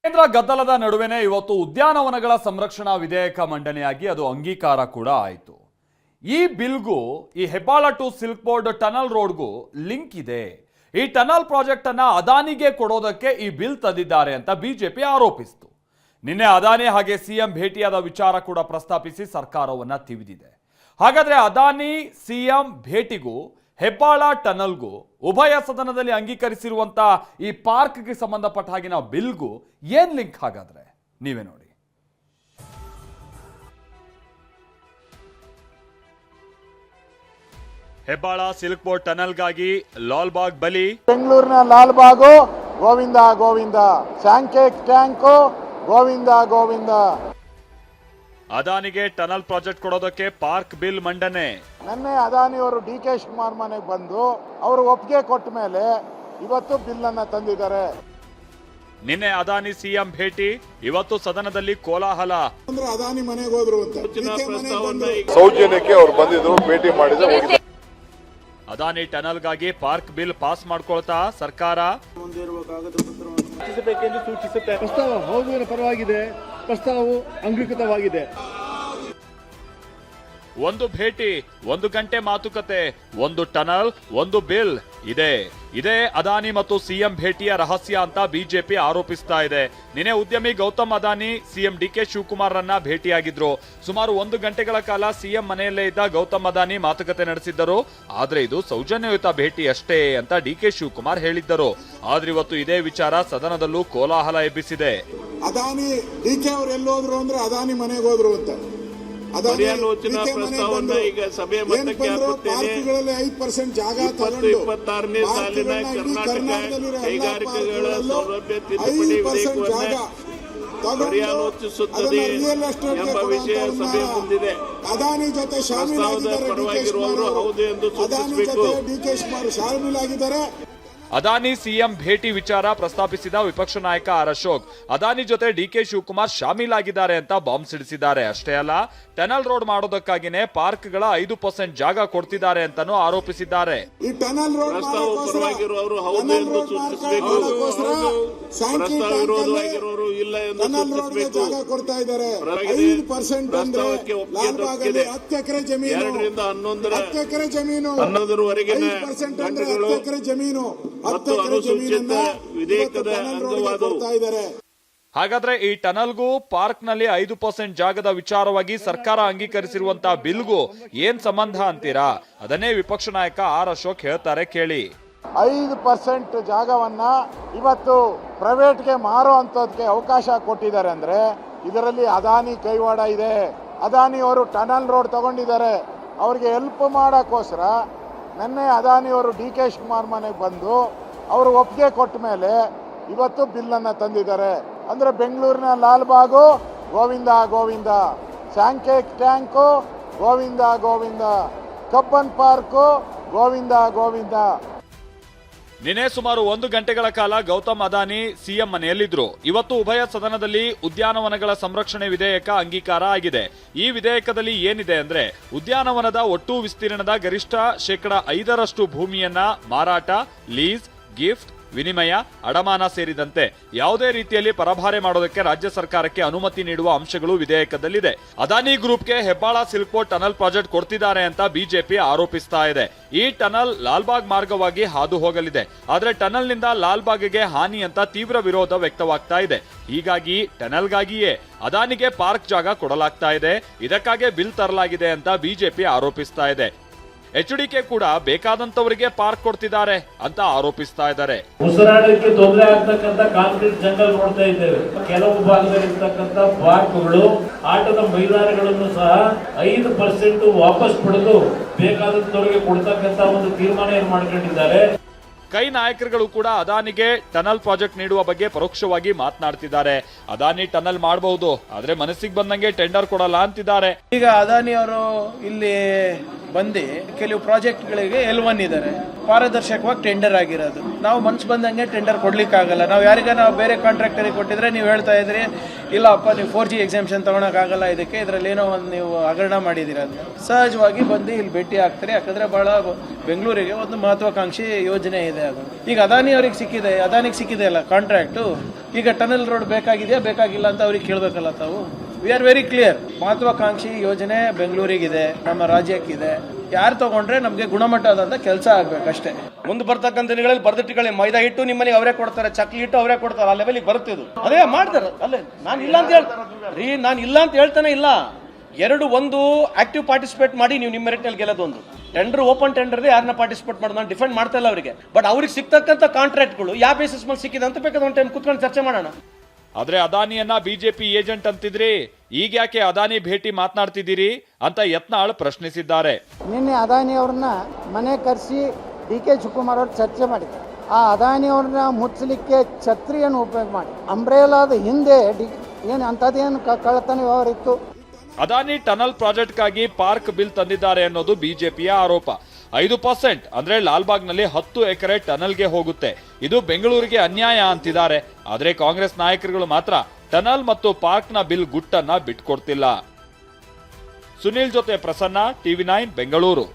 ಕೇಂದ್ರ ಗದ್ದಲದ ನಡುವೆನೇ ಇವತ್ತು ಉದ್ಯಾನವನಗಳ ಸಂರಕ್ಷಣಾ ವಿಧೇಯಕ ಮಂಡನೆಯಾಗಿ ಅದು ಅಂಗೀಕಾರ ಕೂಡ ಆಯಿತು. ಈ ಬಿಲ್ಗೂ ಈ Hebbal to Silk Board tunnel ರೋಡ್ಗೂ ಲಿಂಕ್ ಇದೆ. ಈ ಟನಲ್ ಪ್ರಾಜೆಕ್ಟ್ ಅನ್ನ ಅದಾನಿಗೆ ಕೊಡೋದಕ್ಕೆ ಈ ಬಿಲ್ ತಂದಿದ್ದಾರೆ ಅಂತ ಬಿಜೆಪಿ ಆರೋಪಿಸಿತು. ನಿನ್ನೆ ಅದಾನಿ ಹಾಗೆ ಸಿಎಂ ಭೇಟಿಯಾದ ವಿಚಾರ ಕೂಡ ಪ್ರಸ್ತಾಪಿಸಿ ಸರ್ಕಾರವನ್ನ ತಿವಿದಿದೆ. ಹಾಗಾದ್ರೆ ಅದಾನಿ ಸಿಎಂ ಭೇಟಿಗೂ ಹೆಬ್ಬಾಳ ಟನಲ್ಗೂ ಉಭಯ ಸದನದಲ್ಲಿ ಅಂಗೀಕರಿಸಿರುವಂತ ಈ ಪಾರ್ಕ್ಗೆ ಸಂಬಂಧಪಟ್ಟ ಹಾಗಿನ ಬಿಲ್ಗೂ ಏನ್ ಲಿಂಕ್ ಹಾಗಾದ್ರೆ ನೀವೇ ನೋಡಿ. ಹೆಬ್ಬಾಳ ಸಿಲ್ಕ್ ಬೋರ್ಡ್ ಟನಲ್ಗಾಗಿ ಲಾಲ್ಬಾಗ್ ಬಲಿ, ಬೆಂಗಳೂರಿನ ಲಾಲ್ಬಾಗು ಗೋವಿಂದ ಗೋವಿಂದ, ಸ್ಯಾಂಕೇಕ್ ಟ್ಯಾಂಕು ಗೋವಿಂದ ಗೋವಿಂದ. ಅದಾನಿಗೆ ಟನಲ್ ಪ್ರಾಜೆಕ್ಟ್ ಕೊಡೋದಕ್ಕೆ ಪಾರ್ಕ್ ಬಿಲ್ ಮಂಡನೆ. ನಿನ್ನೆ ಅದಾನಿ ಅವರು ಡಿ.ಕೆ. ಶಿವಕುಮಾರ್ ಮನೆಗೆ ಬಂದು ಅವರು ಒಪ್ಪಿಗೆ ಕೊಟ್ಟ ಮೇಲೆ ಇವತ್ತು ಬಿಲ್ ಅನ್ನ ತಂದಿದ್ದಾರೆ. ನಿನ್ನೆ ಅದಾನಿ ಸಿಎಂ ಭೇಟಿ, ಇವತ್ತು ಸದನದಲ್ಲಿ ಕೋಲಾಹಲ. ಅದಾನಿ ಮನೆಗೆ ಹೋದ್ರು ಅಂತ ಸೌಜನ್ಯಕ್ಕೆ ಅವರು ಬಂದಿದ್ರು, ಭೇಟಿ ಮಾಡಿದ್ರು. ಅದಾನಿ ಟನಲ್ಗಾಗಿ ಪಾರ್ಕ್ ಬಿಲ್ ಪಾಸ್ ಮಾಡ್ಕೊಳ್ತಾ ಸರ್ಕಾರ ಪ್ರಸ್ತಾವ ಹೌದು ಪರವಾಗಿದೆ, ಪ್ರಸ್ತಾವವು ಅಂಗೀಕೃತವಾಗಿದೆ. ಒಂದು ಭೇಟಿ, 1 ಗಂಟೆ ಮಾತುಕತೆ, ಒಂದು ಟನಲ್, ಒಂದು ಬಿಲ್. ಇದೇ ಅದಾನಿ ಮತ್ತು ಸಿಎಂ ಭೇಟಿಯ ರಹಸ್ಯ ಅಂತ ಬಿಜೆಪಿ ಆರೋಪಿಸ್ತಾ ಇದೆ. ನಿನ್ನೆ ಉದ್ಯಮಿ ಗೌತಮ್ ಅದಾನಿ ಸಿಎಂ ಡಿ.ಕೆ. ಶಿವಕುಮಾರ್ ರನ್ನ ಭೇಟಿಯಾಗಿದ್ರು. ಸುಮಾರು 1 ಗಂಟೆಗಳ ಕಾಲ ಸಿಎಂ ಮನೆಯಲ್ಲೇ ಇದ್ದ ಗೌತಮ್ ಅದಾನಿ ಮಾತುಕತೆ ನಡೆಸಿದ್ದರು. ಆದ್ರೆ ಇದು ಸೌಜನ್ಯಯುತ ಭೇಟಿ ಅಷ್ಟೇ ಅಂತ ಡಿ.ಕೆ. ಶಿವಕುಮಾರ್ ಹೇಳಿದ್ದರು. ಆದ್ರೆ ಇವತ್ತು ಇದೇ ವಿಚಾರ ಸದನದಲ್ಲೂ ಕೋಲಾಹಲ ಎಬ್ಬಿಸಿದೆ. ಅದಾನಿ ಡಿ.ಕೆ. ಅವರು ಎಲ್ಲೋದ್ರು ಅಂದ್ರೆ ಅದಾನಿ ಮನೆಗೆ ಹೋದ್ರು ಅಂತ. ಪರ್ಯಾಲೋಚನಾ ಪ್ರಸ್ತಾವವನ್ನು ಈಗ ಸಭೆ ಮಟ್ಟಕ್ಕೆ ಹಾಕುತ್ತೇನೆ. 5% ಜಾಗ 26ನೇ ಸಾಲಿನ ಕರ್ನಾಟಕ ಕೈಗಾರಿಕೆಗಳ ಸೌಲಭ್ಯ ತಿದ್ದುಪಡಿ ವಿಧೇಯಕವನ್ನು ಪರ್ಯಾಲೋಚಿಸುತ್ತದೆ ಎಂಬ ವಿಷಯ ಸಭೆ ಮುಂದಿದೆ. ಅದಾನಿ ಜೊತೆ ಪ್ರಸ್ತಾವದ ಪರವಾಗಿರುವವರು ಹೌದು ಎಂದು ಸೂಚಿಸಬೇಕು. ಡಿ.ಕೆ. ಶಿವಕುಮಾರ್ ಶಾಮೀಲಾಗಿದ್ದಾರೆ. ಅದಾನಿ ಸಿಎಂ ಭೇಟಿ ವಿಚಾರ ಪ್ರಸ್ತಾಪಿಸಿದ ವಿಪಕ್ಷ ನಾಯಕ ಆರ್ ಅಶೋಕ್, ಅದಾನಿ ಜೊತೆ ಡಿ.ಕೆ. ಶಿವಕುಮಾರ್ ಶಾಮೀಲಾಗಿದ್ದಾರೆ ಅಂತ ಬಾಂಬ್ ಸಿಡಿಸಿದ್ದಾರೆ. ಅಷ್ಟೇ ಅಲ್ಲ, ಟನಲ್ ರೋಡ್ ಮಾಡೋದಕ್ಕಾಗಿನೇ ಪಾರ್ಕ್ಗಳ 5% ಜಾಗ ಕೊಡ್ತಿದ್ದಾರೆ ಅಂತಾನೂ ಆರೋಪಿಸಿದ್ದಾರೆ. ಈ ಟನಲ್ ರೋಡ್ ಪ್ರಸ್ತಾವ ಪರವಾಗಿರುವವರು ಹೌದು ಎಂದು ಸೂಚಿಸಬೇಕು, ಪ್ರಸ್ತಾವ ವಿರೋಧವಾಗಿರುವವರು ಇಲ್ಲ ಎಂದು ಸೂಚಿಸಬೇಕು. ಜಾಗ ಕೊಡ್ತಾ ಇದ್ದಾರೆ. 5% ಪ್ರಸ್ತಾವಕ್ಕೆ ಒಪ್ಪಿಗೆ ದೊರಕಿದೆ. 10 ಎಕರೆ ಜಮೀನು, 2 ರಿಂದ 11 10 ಎಕರೆ ಜಮೀನು, 11ರವರೆಗಿನ 5% ಅಂದ್ರೆ ಗಂಟೆಗಳು 10 ಎಕರೆ ಜಮೀನು, ಮತ್ತು ಅನುಸೂಚಿತ ವಿಧೇಯಕದ ಅಂಗವಾದವು. ಹಾಗಾದ್ರೆ ಈ ಟನಲ್ಗೂ ಪಾರ್ಕ್ ನಲ್ಲಿ 5% ಜಾಗದ ವಿಚಾರವಾಗಿ ಸರ್ಕಾರ ಅಂಗೀಕರಿಸಿರುವಂತಹ ಬಿಲ್ಗೂ ಏನ್ ಸಂಬಂಧ ಅಂತೀರಾ? ಅದನ್ನೇ ವಿಪಕ್ಷ ನಾಯಕ ಆರ್ ಅಶೋಕ್ ಹೇಳ್ತಾರೆ, ಕೇಳಿ. 5% ಜಾಗವನ್ನ ಇವತ್ತು ಪ್ರೈವೇಟ್ಗೆ ಮಾರೋ ಅಂತದಕ್ಕೆ ಅವಕಾಶ ಕೊಟ್ಟಿದ್ದಾರೆ ಅಂದ್ರೆ ಇದರಲ್ಲಿ ಅದಾನಿ ಕೈವಾಡ ಇದೆ. ಅದಾನಿ ಅವರು ಟನಲ್ ರೋಡ್ ತಗೊಂಡಿದ್ದಾರೆ. ಅವ್ರಿಗೆ ಹೆಲ್ಪ್ ಮಾಡೋಕ್ಕೋಸ್ಕರ ನಿನ್ನೆ ಅದಾನಿ ಅವರು ಡಿ.ಕೆ. ಶಿವಕುಮಾರ್ ಮನೆಗೆ ಬಂದು ಅವರು ಒಪ್ಪಿಗೆ ಕೊಟ್ಟ ಮೇಲೆ ಇವತ್ತು ಬಿಲ್ ಅನ್ನ ತಂದಿದ್ದಾರೆ. ಅಂದ್ರೆ ಬೆಂಗಳೂರಿನ Lalbagh Govinda Govinda, Sankey tank Govinda Govinda, Cubbon park Govinda Govinda. ನಿನ್ನೆ ಸುಮಾರು 1 ಗಂಟೆಗಳ ಕಾಲ ಗೌತಮ್ ಅದಾನಿ ಸಿಎಂ ಮನೆಯಲ್ಲಿದ್ರು. ಇವತ್ತು ಉಭಯ ಸದನದಲ್ಲಿ ಉದ್ಯಾನವನಗಳ ಸಂರಕ್ಷಣೆ ವಿಧೇಯಕ ಅಂಗೀಕಾರ ಆಗಿದೆ. ಈ ವಿಧೇಯಕದಲ್ಲಿ ಏನಿದೆ ಅಂದ್ರೆ, ಉದ್ಯಾನವನದ ಒಟ್ಟು ವಿಸ್ತೀರ್ಣದ ಗರಿಷ್ಠ 5% ಭೂಮಿಯನ್ನ ಮಾರಾಟ, ಲೀಸ್, ಗಿಫ್ಟ್, ವಿನಿಮಯ, ಅಡಮಾನ ಸೇರಿದಂತೆ ಯಾವುದೇ ರೀತಿಯಲ್ಲಿ ಪರಭಾರೆ ಮಾಡೋದಕ್ಕೆ ರಾಜ್ಯ ಸರ್ಕಾರಕ್ಕೆ ಅನುಮತಿ ನೀಡುವ ಅಂಶಗಳು ವಿಧೇಯಕದಲ್ಲಿದೆ. ಅದಾನಿ ಗ್ರೂಪ್ಗೆ Hebbal Silk Board tunnel project ಕೊಡ್ತಿದ್ದಾರೆ ಅಂತ ಬಿಜೆಪಿ ಆರೋಪಿಸ್ತಾ ಇದೆ. ಈ ಟನಲ್ ಲಾಲ್ಬಾಗ್ ಮಾರ್ಗವಾಗಿ ಹಾದು ಹೋಗಲಿದೆ. ಆದ್ರೆ ಟನಲ್ ನಿಂದ ಲಾಲ್ಬಾಗ್ಗೆ ಹಾನಿ ಅಂತ ತೀವ್ರ ವಿರೋಧ ವ್ಯಕ್ತವಾಗ್ತಾ ಇದೆ. ಹೀಗಾಗಿ ಟನಲ್ಗಾಗಿಯೇ ಅದಾನಿಗೆ ಪಾರ್ಕ್ ಜಾಗ ಕೊಡಲಾಗ್ತಾ ಇದೆ. ಇದಕ್ಕಾಗಿ ಬಿಲ್ ತರಲಾಗಿದೆ ಅಂತ ಬಿಜೆಪಿ ಆರೋಪಿಸ್ತಾ ಇದೆ. ಎಚ್ಡಿಕೆ ಕೂಡ ಬೇಕಾದಂತವರಿಗೆ ಪಾರ್ಕ್ ಕೊಡ್ತಿದ್ದಾರೆ ಅಂತ ಆರೋಪಿಸ್ತಾ ಇದ್ದಾರೆ. ಉಸಿರಾಡಕ್ಕೆ ತೊಂದರೆ ಆಗ್ತಕ್ಕಂಥ ಕಾಂಕ್ರೀಟ್ ಜಂಗಲ್ ನೋಡ್ತಾ ಇದ್ದೇವೆ. ಕೆಲವು ಭಾಗದಲ್ಲಿರ್ತಕ್ಕಂಥ ಪಾರ್ಕ್ಗಳು, ಆಟದ ಮೈದಾನಗಳನ್ನು ಸಹ 5% ವಾಪಸ್ ಪಡೆದು ಬೇಕಾದಂತವರಿಗೆ ಕೊಡ್ತಕ್ಕಂಥ ಒಂದು ತೀರ್ಮಾನ ಏನ್ ಮಾಡ್ಕೊಂಡಿದ್ದಾರೆ. ಕೈ ನಾಯಕರುಗಳು ಕೂಡ ಅದಾನಿಗೆ ಟನಲ್ ಪ್ರಾಜೆಕ್ಟ್ ನೀಡುವ ಬಗ್ಗೆ ಪರೋಕ್ಷವಾಗಿ ಮಾತನಾಡ್ತಿದ್ದಾರೆ. ಅದಾನಿ ಟನಲ್ ಮಾಡಬಹುದು, ಆದ್ರೆ ಮನಸ್ಸಿಗೆ ಬಂದಂಗೆ ಟೆಂಡರ್ ಕೊಡಲ್ಲ ಅಂತಿದ್ದಾರೆ. ಈಗ ಅದಾನಿ ಅವರು ಇಲ್ಲಿ ಬಂದು ಕೆಲವು ಪ್ರಾಜೆಕ್ಟ್ಗಳಿಗೆ L1 ಇದ್ದಾರೆ, ಪಾರದರ್ಶಕವಾಗಿ ಟೆಂಡರ್ ಆಗಿರೋದು. ನಾವು ಮನ್ಸು ಬಂದಂಗೆ ಟೆಂಡರ್ ಕೊಡ್ಲಿಕ್ಕಾಗಲ್ಲ. ನಾವು ನಾವು ಬೇರೆ ಕಾಂಟ್ರಾಕ್ಟರಿಗೆ ಕೊಟ್ಟಿದ್ರೆ ನೀವು ಹೇಳ್ತಾ ಇದ್ರಿ ಇಲ್ಲಪ್ಪ ನೀವು 4G ಎಕ್ಸಾಮ್ಷನ್ ತೊಗೊಳಕ್ಕಾಗಲ್ಲ, ಇದರಲ್ಲಿ ಏನೋ ಒಂದು ನೀವು ಹಗರಣ ಮಾಡಿದ್ದೀರ. ಅದನ್ನ ಸಹಜವಾಗಿ ಬಂದು ಇಲ್ಲಿ ಭೇಟಿ ಆಗ್ತಾರೆ. ಯಾಕಂದರೆ ಭಾಳ ಬೆಂಗಳೂರಿಗೆ ಒಂದು ಮಹತ್ವಾಕಾಂಕ್ಷಿ ಯೋಜನೆ ಇದೆ. ಅದು ಈಗ ಅದಾನಿಗೆ ಸಿಕ್ಕಿದೆ ಅಲ್ಲ ಕಾಂಟ್ರಾಕ್ಟು. ಈಗ ಟನಲ್ ರೋಡ್ ಬೇಕಾಗಿಲ್ಲ ಅಂತ ಅವ್ರಿಗೆ ಕೇಳಬೇಕಲ್ಲ ತಾವು. We are very clear. ಮಹತ್ವಾಕಾಂಕ್ಷಿ ಯೋಜನೆ ಬೆಂಗಳೂರಿಗಿದೆ, ನಮ್ಮ ರಾಜ್ಯಕ್ಕಿದೆ. ಯಾರು ತಗೊಂಡ್ರೆ ನಮಗೆ ಗುಣಮಟ್ಟದಂತ ಕೆಲಸ ಆಗ್ಬೇಕಷ್ಟೇ. ಮುಂದೆ ಬರ್ತಕ್ಕಂಥ ದಿನಗಳಲ್ಲಿ ಬರ್ದಿಟ್ಟುಗಳೇ ಮೈದಾ ಹಿಟ್ಟು ನಿಮ್ಮನೆ ಅವರೇ ಕೊಡ್ತಾರೆ, ಚಕ್ಲಿ ಹಿಟ್ಟು ಅವರೇ ಕೊಡ್ತಾರೆ. ಆ ಲೆವೆಲ್ಗೆ ಬರ್ತಿದ್ದು ಅದೇ ಮಾಡ್ತಾರೆ. ಅಲ್ಲೇ ನಾನು ಇಲ್ಲ ಅಂತ ಹೇಳ್ತಾನೆ ಇಲ್ಲ. ಒಂದು ಆಕ್ಟಿವ್ ಪಾರ್ಟಿಸಿಪೇಟ್ ಮಾಡಿ ನೀವು ನಿಮ್ಮ ಮೆರಿಟ್ನಲ್ಲಿ ಗೆಲ್ಲೋದೊಂದು. ಟೆಂಡರ್ ಓಪನ್ ಟೆಂಡರ್ ಯಾರನ್ನ ಪಾರ್ಟಿಸಿಪೇಟ್ ಮಾಡೋದು ನಾನು ಡಿಫೆಂಡ್ ಮಾಡ್ತಾ ಇಲ್ಲ ಅವರಿಗೆ. ಬಟ್ ಅವ್ರಿಗೆ ಸಿಗ್ತಕ್ಕಂಥ ಕಾಂಟ್ರಾಕ್ಟ್ಗಳು ಯಾವ ಬೇಸಿಸ್ ಮೇಲೆ ಸಿಕ್ಕಿದೆ ಅಂತ ಬೇಕಾದ್ರೆ ಒಂದು ಟೈಮ್ ಕುತ್ಕೊಂಡು ಚರ್ಚೆ ಮಾಡೋಣ. ಆದ್ರೆ ಅದಾನಿಯನ್ನ ಬಿಜೆಪಿ ಏಜೆಂಟ್ ಅಂತಿದ್ರಿ, ಈಗ ಯಾಕೆ ಅದಾನಿ ಭೇಟಿ ಮಾತನಾಡ್ತಿದ್ದೀರಿ ಅಂತ ಯತ್ನಾಳ್ ಪ್ರಶ್ನಿಸಿದ್ದಾರೆ. ನಿನ್ನೆ ಅದಾನಿ ಅವ್ರನ್ನ ಮನೆ ಕರೆಸಿ DK ಶಿವಕುಮಾರ್ ಅವರು ಚರ್ಚೆ ಮಾಡಿದ್ದಾರೆ. ಆ ಅದಾನಿ ಅವ್ರನ್ನ ಮುಚ್ಚಲಿಕ್ಕೆ ಛತ್ರಿಯನ್ನು ಉಪಯೋಗ ಮಾಡಿ ಅಂಬ್ರೇಲಾದ ಹಿಂದೆ ಏನು ಅಂಥದ್ದೇನು ಕಳ್ಳತನ ವ್ಯವಹಾರ ಇತ್ತು. ಅದಾನಿ ಟನಲ್ ಪ್ರಾಜೆಕ್ಟ್ಗಾಗಿ ಪಾರ್ಕ್ ಬಿಲ್ ತಂದಿದ್ದಾರೆ ಅನ್ನೋದು ಬಿಜೆಪಿಯ ಆರೋಪ. 5% ಅಂದ್ರೆ ಲಾಲ್ಬಾಗ್ನಲ್ಲಿ 10 ಎಕರೆ ಟನಲ್ಗೆ ಹೋಗುತ್ತೆ. ಇದು ಬೆಂಗಳೂರಿಗೆ ಅನ್ಯಾಯ ಅಂತಿದ್ದಾರೆ. ಆದ್ರೆ ಕಾಂಗ್ರೆಸ್ ನಾಯಕರುಗಳು ಮಾತ್ರ ಟನಲ್ ಮತ್ತು ಪಾರ್ಕ್ನ ಬಿಲ್ ಗುಟ್ಟನ್ನ ಬಿಟ್ಕೊಡ್ತಿಲ್ಲ. ಸುನಿಲ್ ಜೊತೆ ಪ್ರಸನ್ನ, TV9 ಬೆಂಗಳೂರು.